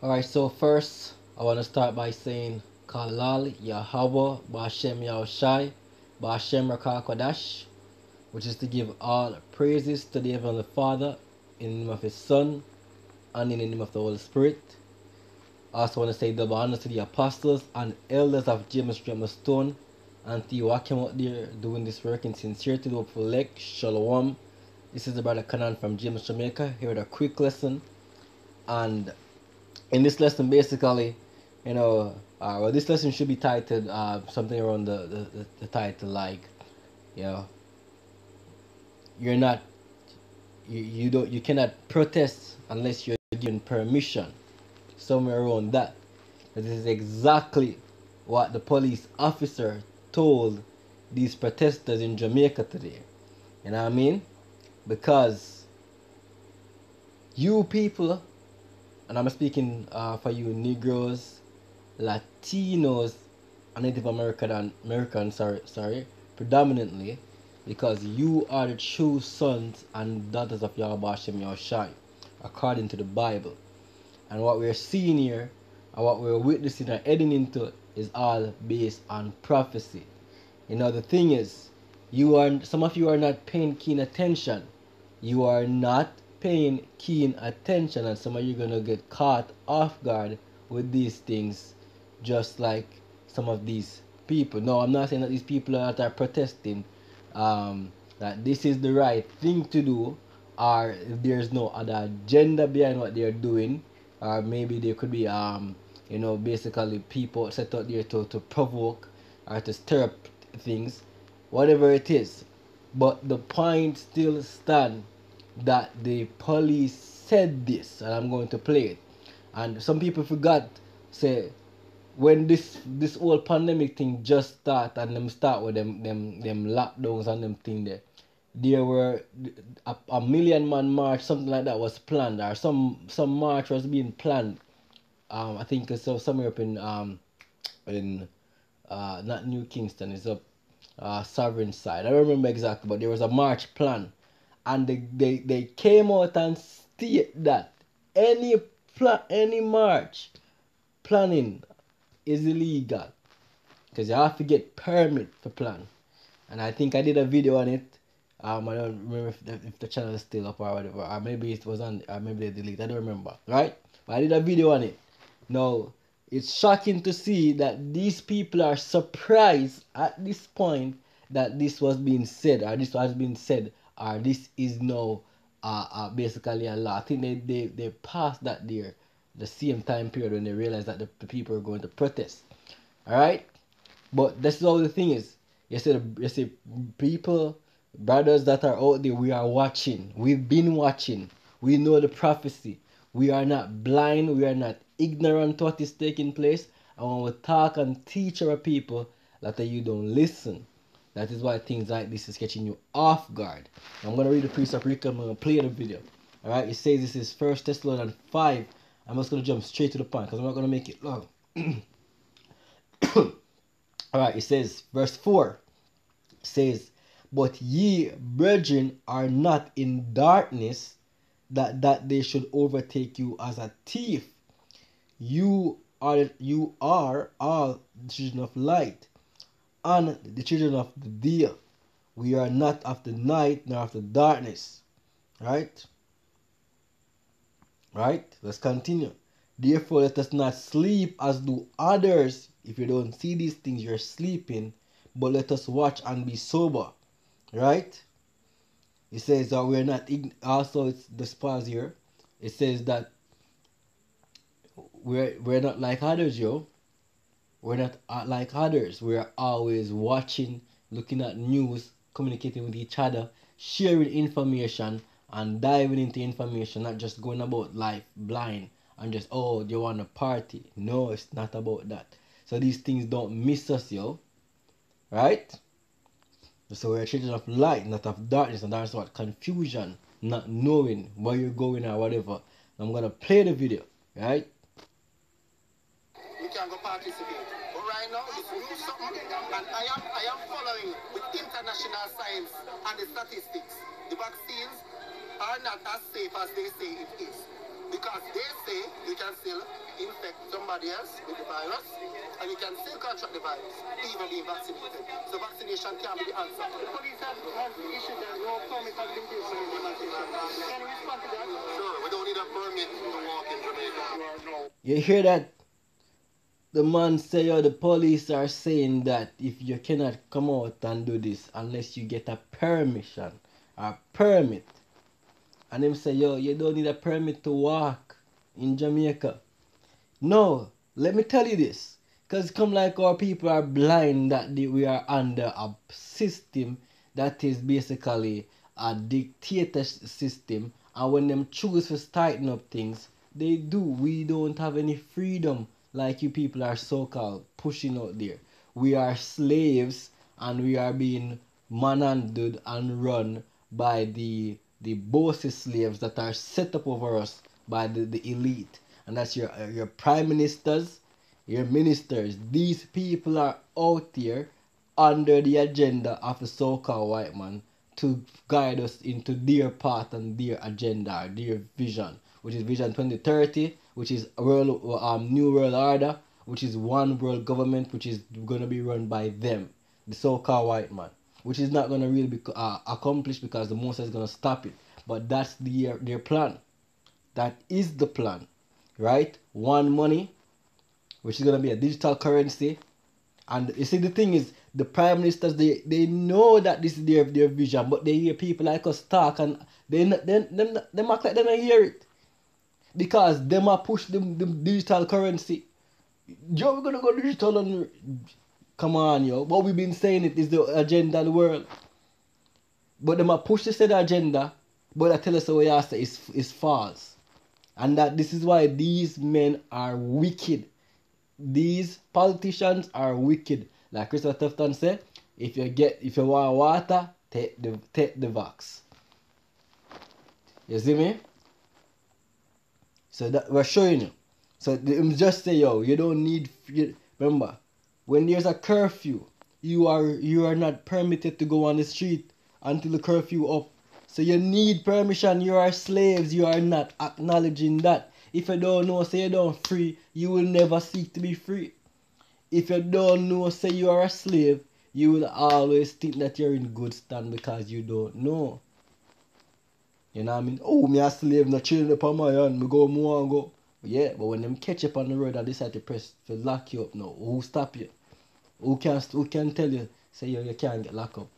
Alright, so first I want to start by saying Kalal Yahweh Bashem Yahushai Bashem Rakakadash, which is to give all praises to the Heavenly Father in the name of His Son and in the name of the Holy Spirit. I also want to say double honor to the apostles and elders of James Stone and to you who came out there doing this work in sincerity, hopeful elect. Shalom. This is the brother Canon from James, Jamaica, here with a quick lesson. And in this lesson, basically, this lesson should be titled something around the title like, you're not, you cannot protest unless you're given permission. Somewhere around that. This is exactly what the police officer told these protesters in Jamaica today. You know what I mean? Because you people, and I'm speaking for you Negroes, Latinos, and Native Americans, predominantly, because you are the true sons and daughters of Yahweh Hashem Yahushai, according to the Bible. And what we're seeing here, and what we're witnessing and heading into, is all based on prophecy. The thing is, some of you are not paying keen attention. You are not paying keen attention, and some of you are gonna get caught off guard with these things, just like some of these people. No, I'm not saying that these people that are protesting, that this is the right thing to do, or if there's no other agenda behind what they're doing, or maybe there could be basically people set out there to provoke or to stir up things, whatever it is. But the point still stands that the police said this, and I'm going to play it. And some people forgot, say, when this whole pandemic thing just start and them start with them lockdowns and them thing there were a million man march, something like that was planned, or some march was being planned. I think it's somewhere up in not New Kingston, it's up Sovereign side. I don't remember exactly, but there was a march plan, and they came out and state that any march planning is illegal, because you have to get permit for plan. And I think I did a video on it. I don't remember if the channel is still up or whatever, or maybe it was on, or maybe they deleted. I don't remember, right? But I did a video on it. Now, it's shocking to see that these people are surprised at this point that this was being said, or this has been said, or this is now basically a law. I think they passed that there the same time period when they realized that the people are going to protest. Alright? But this is how the thing is. You see people, brothers that are out there, we are watching. We've been watching. We know the prophecy. We are not blind. We are not ignorant to what is taking place. And when we talk and teach our people, that you don't listen. That is why things like this is catching you off guard. I'm going to read the precept. I'm going to play the video. Alright, it says this is 1 Thessalonians 5. I'm just going to jump straight to the point because I'm not going to make it long. Alright, it says, verse 4. It says, but ye, brethren, are not in darkness, that they should overtake you as a thief. You are all the children of light and the children of the day. We are not of the night nor of the darkness. Right? Let's continue. Therefore, let us not sleep as do others. If you don't see these things, you're sleeping. But let us watch and be sober. Right? It says that we're not also it's this pause here. It says that we're not like others, yo. We're not like others. We're always watching, looking at news, communicating with each other, sharing information, and diving into information, not just going about life blind and just, oh, you want to party. No, it's not about that. So these things don't miss us, yo. Right? So we're children of light, not of darkness, and that's what confusion, not knowing where you're going or whatever. I'm gonna play the video, right? You can go participate. But right now, it's new something, and I am following with international science and the statistics. The vaccines are not as safe as they say it is. Because they say you can still infect somebody else with the virus and you can still contract the virus, even being vaccinated. So vaccination can be the answer. The police have issued that no permit has been given for the demonstration. Can you respond to that? Sure, we don't need a permit to walk in Jamaica. You hear that? The man say, oh, the police are saying that if you cannot come out and do this unless you get a permission, a permit. And them say, yo, you don't need a permit to walk in Jamaica. No, let me tell you this. Because come like our people are blind that we are under a system that is basically a dictator system. And when them choose to tighten up things, they do. We don't have any freedom like you people are so-called pushing out there. We are slaves and we are being manhandled and run by the bossy slaves that are set up over us by the elite. And that's your prime ministers, your ministers. These people are out there under the agenda of the so-called white man to guide us into their path and their agenda, their vision, which is Vision 2030, which is New World Order, which is one world government, which is going to be run by them, the so-called white man, which is not going to really be accomplished because the Most is going to stop it. But that's their plan. That is the plan, right? One money, which is going to be a digital currency. And you see, the thing is, the prime ministers, they know that this is their vision, but they hear people like us talk and them act like they don't hear it. Because them are push the digital currency. Yo, we're going to go digital and... Come on, yo. What we've been saying it is the agenda of the world. But them are push the said agenda, but I tell us what you say is false. And that this is why these men are wicked. These politicians are wicked. Like Christopher Tufton said, if you want water, take the vax. You see me? So that we're showing you. So just say, yo, you don't need. Remember, when there's a curfew, you are not permitted to go on the street until the curfew up. So you need permission. You are slaves. You are not acknowledging that. If you don't know, say you don't free, you will never seek to be free. If you don't know, say you are a slave, you will always think that you're in good stand because you don't know. You know what I mean? Oh, me a slave, not chilling upon my hand, me go more and go. Yeah, but when them catch up on the road and decide to press to lock you up now, who stop you? Who can tell you, say you can't get locked up?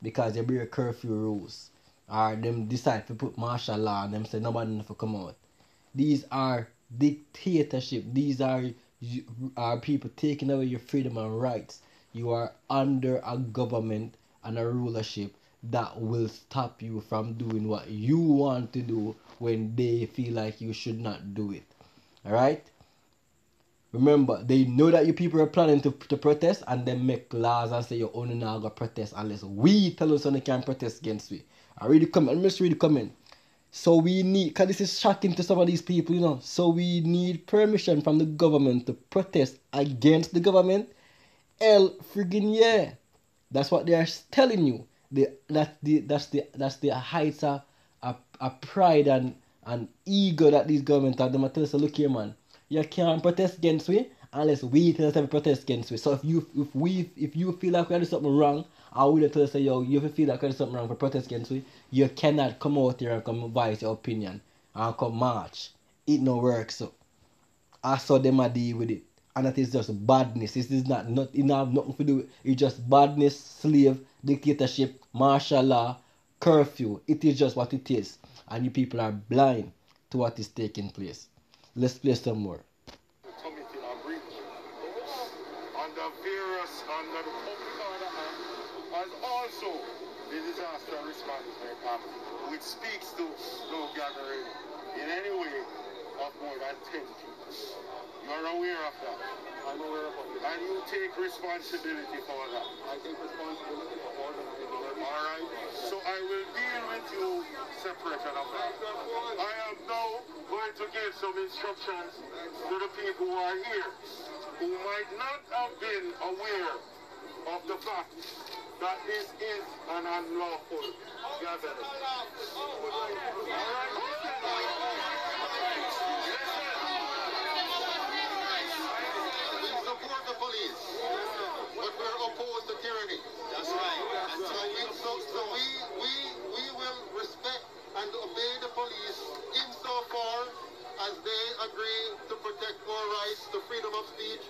Because you break curfew rules. Or them decide to put martial law and them say nobody never come out. These are dictatorship. These are people taking away your freedom and rights. You are under a government and a rulership that will stop you from doing what you want to do when they feel like you should not do it. Alright? Remember, they know that you people are planning to protest and then make laws and say you're only not going to protest unless we tell us they can protest against we. I read the comment. Let's read the comment. So we need, because this is shocking to some of these people, you know. So we need permission from the government to protest against the government. Hell friggin' yeah. That's what they are telling you. That's the heights of pride and ego that these governments have. They might tell us, look here, man, you can't protest against we unless we tell us to protest against we. So if you feel like we're doing something wrong, I will tell us, yo, you feel like there's something wrong for protest against we, you cannot come out here and come voice your opinion and come march. It no work so. I saw them a deal with it. And that is just badness. This is not it have nothing to do with it. It's just badness, slave, dictatorship, martial law, curfew. It is just what it is. And you people are blind to what is taking place. Let's play some more. Committing a breach under the public order act, as also the disaster response act, which speaks to no gathering in any way of more than 10 people. You are aware of that? I'm aware of it. And you take responsibility for that? I take responsibility for all that I do. Alright, so I will deal with you separation of that. I am now going to give some instructions to the people who are here, who might not have been aware of the fact that this is an unlawful gathering. agree to protect our rights to freedom of speech,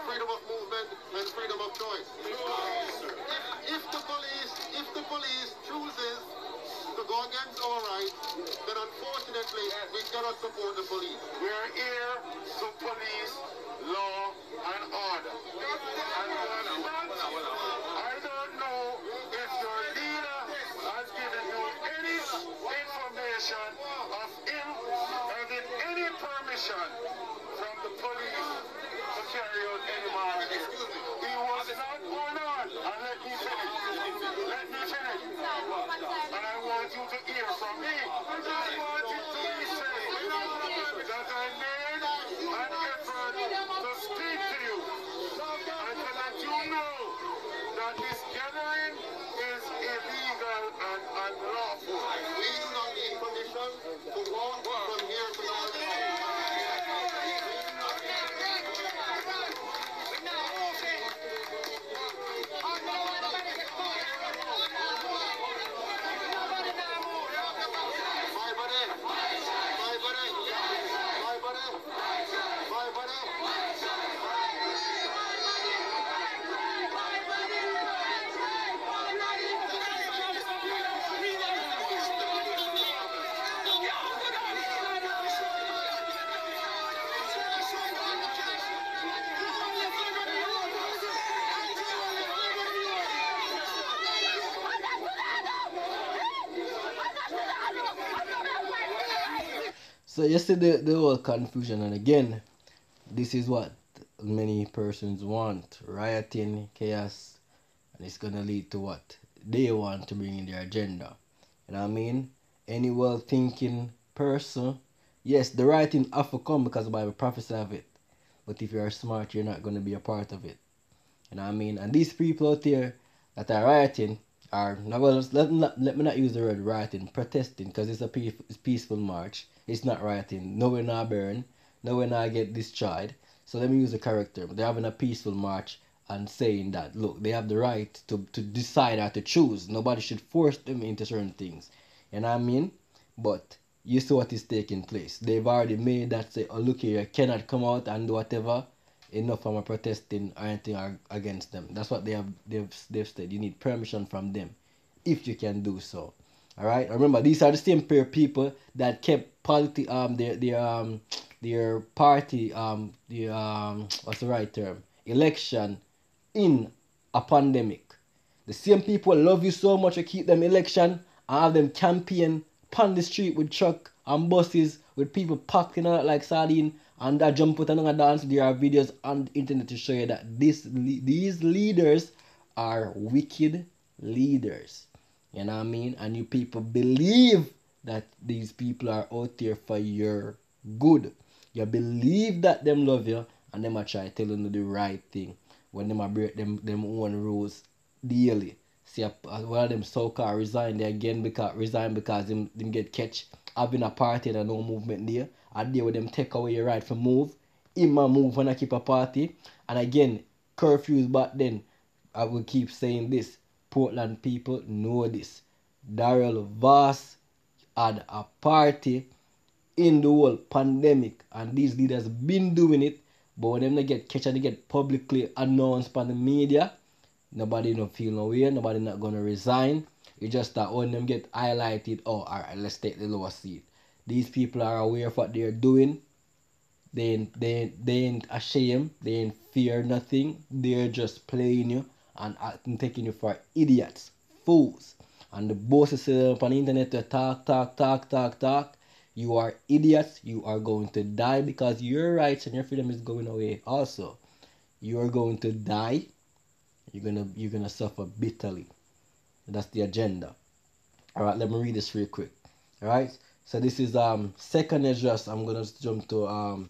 freedom of movement, and freedom of choice. If the police chooses to go against our rights, then unfortunately we cannot support the police. We are here to police law and order. I don't know if your leader has given you any information of him having any permission from the police to carry out any march here. He was not on. And let me finish. And I want you to hear from me. I just want you to say that I made an effort to speak to you and to let you know that this gathering is illegal and unlawful. We do not need permission to walk from here to So you see the whole confusion, and again, this is what many persons want: rioting, chaos, and it's gonna lead to what they want to bring in their agenda. You know what I mean? Any well-thinking person, yes, the rioting have to come because the Bible prophesies of it. But if you're smart, you're not gonna be a part of it. You know what I mean? And these people out there that are rioting are, now well, let me not use the word rioting, protesting, because it's a peaceful march. It's not rioting. No one not burn. No one not get destroyed. So let me use the character. They're having a peaceful march and saying that, look, they have the right to decide how to choose. Nobody should force them into certain things. You know what I mean? But you see what is taking place. They've already made that say, oh, look here, you cannot come out and do whatever. Enough from a protesting or anything against them. That's what they've said. You need permission from them if you can do so. All right. Remember, these are the same pair of people that kept their party what's the right term, election in a pandemic. The same people love you so much to keep them election and have them campaign upon the street with truck and buses with people packing out like sardine, and that jump out and dance. There are videos on the internet to show you that these leaders are wicked leaders. You know what I mean? And you people believe that these people are out there for your good. You believe that them love you and them are try telling you the right thing when them are break them own rules daily. See, one of them so-called resign there again because them get catch having a party and no movement there. And there with them take away your right to move. Him a move when I keep a party. And again, curfews back then. I will keep saying this. Portland people know this. Daryl Voss had a party in the whole pandemic, and these leaders been doing it, but when them they get catch and they get publicly announced by the media, nobody don't feel no way, nobody not gonna resign. It's just that when them get highlighted, oh, alright, let's take the lower seat. These people are aware of what they're doing. They ain't ashamed, they ain't fear nothing, they're just playing you and taking you for idiots, fools. And the bosses sit up on the internet to talk. You are idiots. You are going to die because your rights and your freedom is going away. Also, you are going to die. You're gonna suffer bitterly. That's the agenda. All right, let me read this real quick. All right. So this is second Ezra. I'm gonna jump to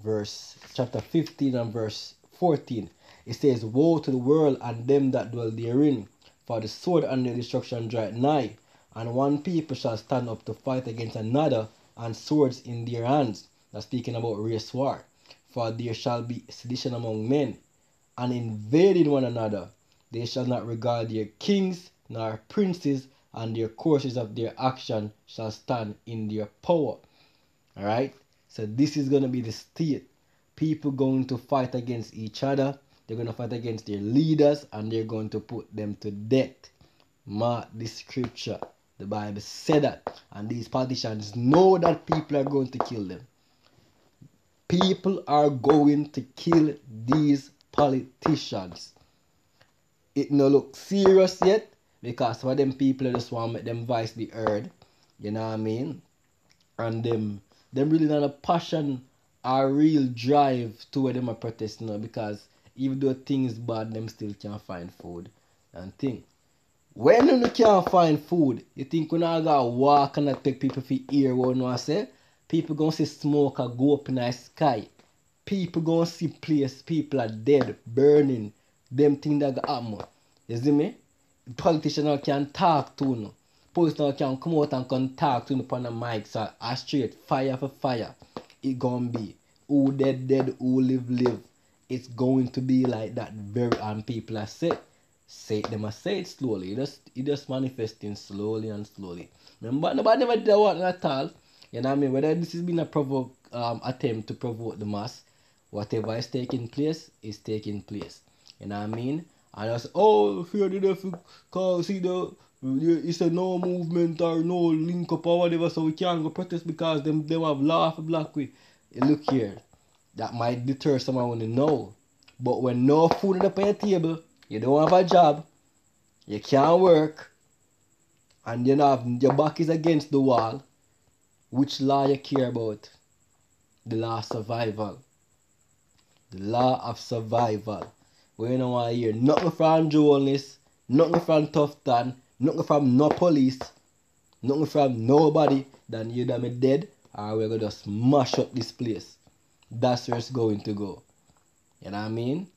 verse chapter 15 and verse 14. It says, "Woe to the world and them that dwell therein, for the sword and the destruction draweth nigh, and one people shall stand up to fight against another, and swords in their hands." That's speaking about race war. "For there shall be sedition among men, and invading one another. They shall not regard their kings nor princes, and their courses of their action shall stand in their power." Alright? So this is gonna be the state. People going to fight against each other. They're gonna fight against their leaders, and they're going to put them to death. Mark this scripture. The Bible said that, and these politicians know that people are going to kill them. People are going to kill these politicians. It no look serious yet, because for them people just want to make them voice be heard. You know what I mean? And them really not a passion or real drive to where them are protesting now, because even though things bad, them still can't find food and thing. When you can't find food, you think we not gonna walk and take people for ear what you say? People gonna see smoke or go up in the sky. People gonna see place, people are dead, burning. Them things that gonna happen. You see me? Politicians can talk to you. Police now can come out and can talk to you upon the mic. So a straight fire for fire. It gonna be who dead, dead, who live, live. It's going to be like that very, and people are say it slowly. It just manifesting slowly and slowly. Remember, nobody never did that at all. You know what I mean? Whether this has been a attempt to provoke the mass, whatever is taking place is taking place. You know what I mean? And I say, oh, fear the death, cause see it's a no movement or no link up or whatever, so we can't go protest because them have law for black way. Look here, that might deter someone to know. But when no food up on your table, you don't have a job, you can't work, and your back is against the wall, which law you care about? The law of survival. The law of survival. We don't want to hear nothing from journalists, nothing from Tufton, nothing from no police, nothing from nobody, then you either be dead or we're going to just smash up this place. That's where it's going to go. You know what I mean?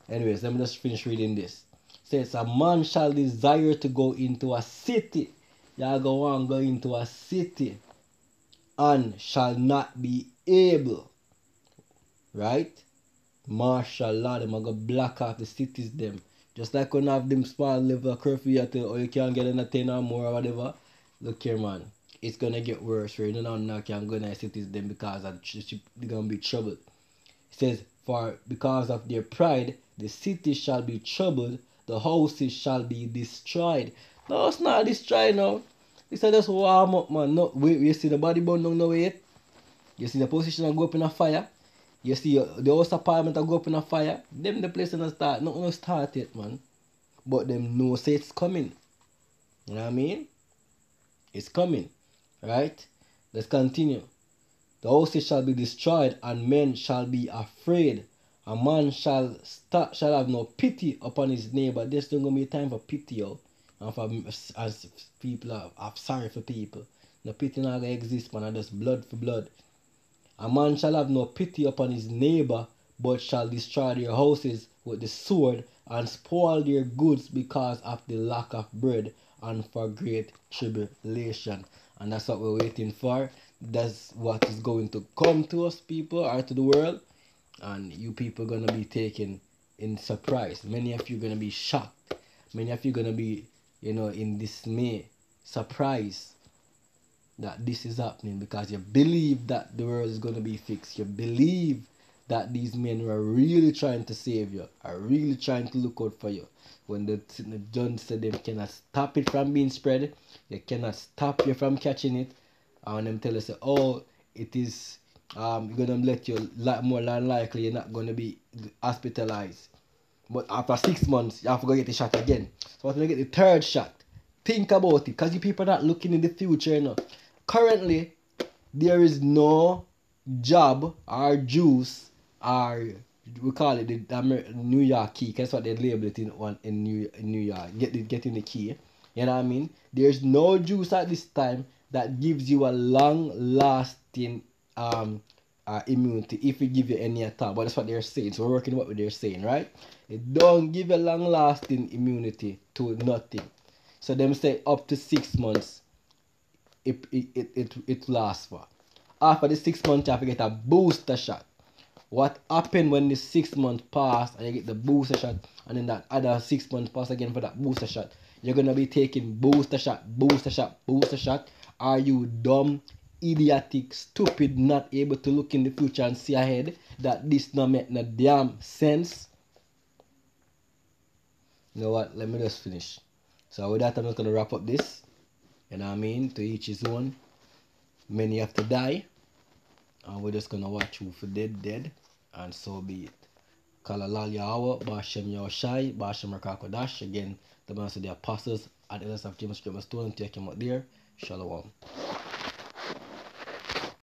Anyways, let me just finish reading this. It says, a man shall desire to go into a city. You go into a city and shall not be able. Right? Martial law, them are going to block off the cities them. Just like when you have them small level curfew or you can't get in a 10 or more or whatever. Look here, man. It's going to get worse. Right? You know, now can't go in the cities them because they're going to be troubled. It says, for because of their pride, the city shall be troubled, the houses shall be destroyed. No, it's not destroyed now. It's just warm up, man. No, wait, you see the body burn down now, wait. You see the position go up in a fire. You see the house apartment go up in a fire. Them the place don't start. Nothing no start yet, man. But them know say it's coming. You know what I mean? It's coming. Right? Let's continue. The houses shall be destroyed, and men shall be afraid. A man shall have no pity upon his neighbor. There's not going to be time for pity, yo. And for as people are sorry for people. No pity not going to exist, man. Just blood for blood. A man shall have no pity upon his neighbor, but shall destroy their houses with the sword, and spoil their goods because of the lack of bread, and for great tribulation. And that's what we're waiting for. That's what is going to come to us, people, or to the world. And you people are going to be taken in surprise. Many of you are going to be shocked. Many of you are going to be, in dismay, surprised that this is happening, because you believe that the world is going to be fixed. You believe that these men were really trying to save you, are really trying to look out for you. When the judge said they cannot stop it from being spread, they cannot stop you from catching it, and them tell us, oh, it is going to let you more than likely you're not going to be hospitalized. But after 6 months, you have to go get the shot again. So when you get the third shot, think about it, because you people are not looking in the future, Currently, there is no job or juice, or we call it the New York key. That's what they label it in New York. Getting the key. You know what I mean? There's no juice at this time that gives you a long-lasting immunity, if we give you any at all. But that's what they're saying. So we're working what they're saying, right? It don't give you long-lasting immunity to nothing. So them say up to 6 months. It lasts for. After the 6 months, you have to get a booster shot. What happened when the 6 months pass and you get the booster shot, and then that other 6 months pass again for that booster shot? You're gonna be taking booster shot. Are you dumb, idiotic, stupid, not able to look in the future and see ahead, that this not make no damn sense. You know what? Let me just finish. So with that, I'm just gonna wrap up this. You know what I mean? To each his own. Many have to die. And we're just gonna watch who for dead, and so be it. Kalalal Yahweh, Bashem Yahushai, Bashem Rakakodash. Again, the man of the apostles at the rest of James Stone, take him out there. Shalom.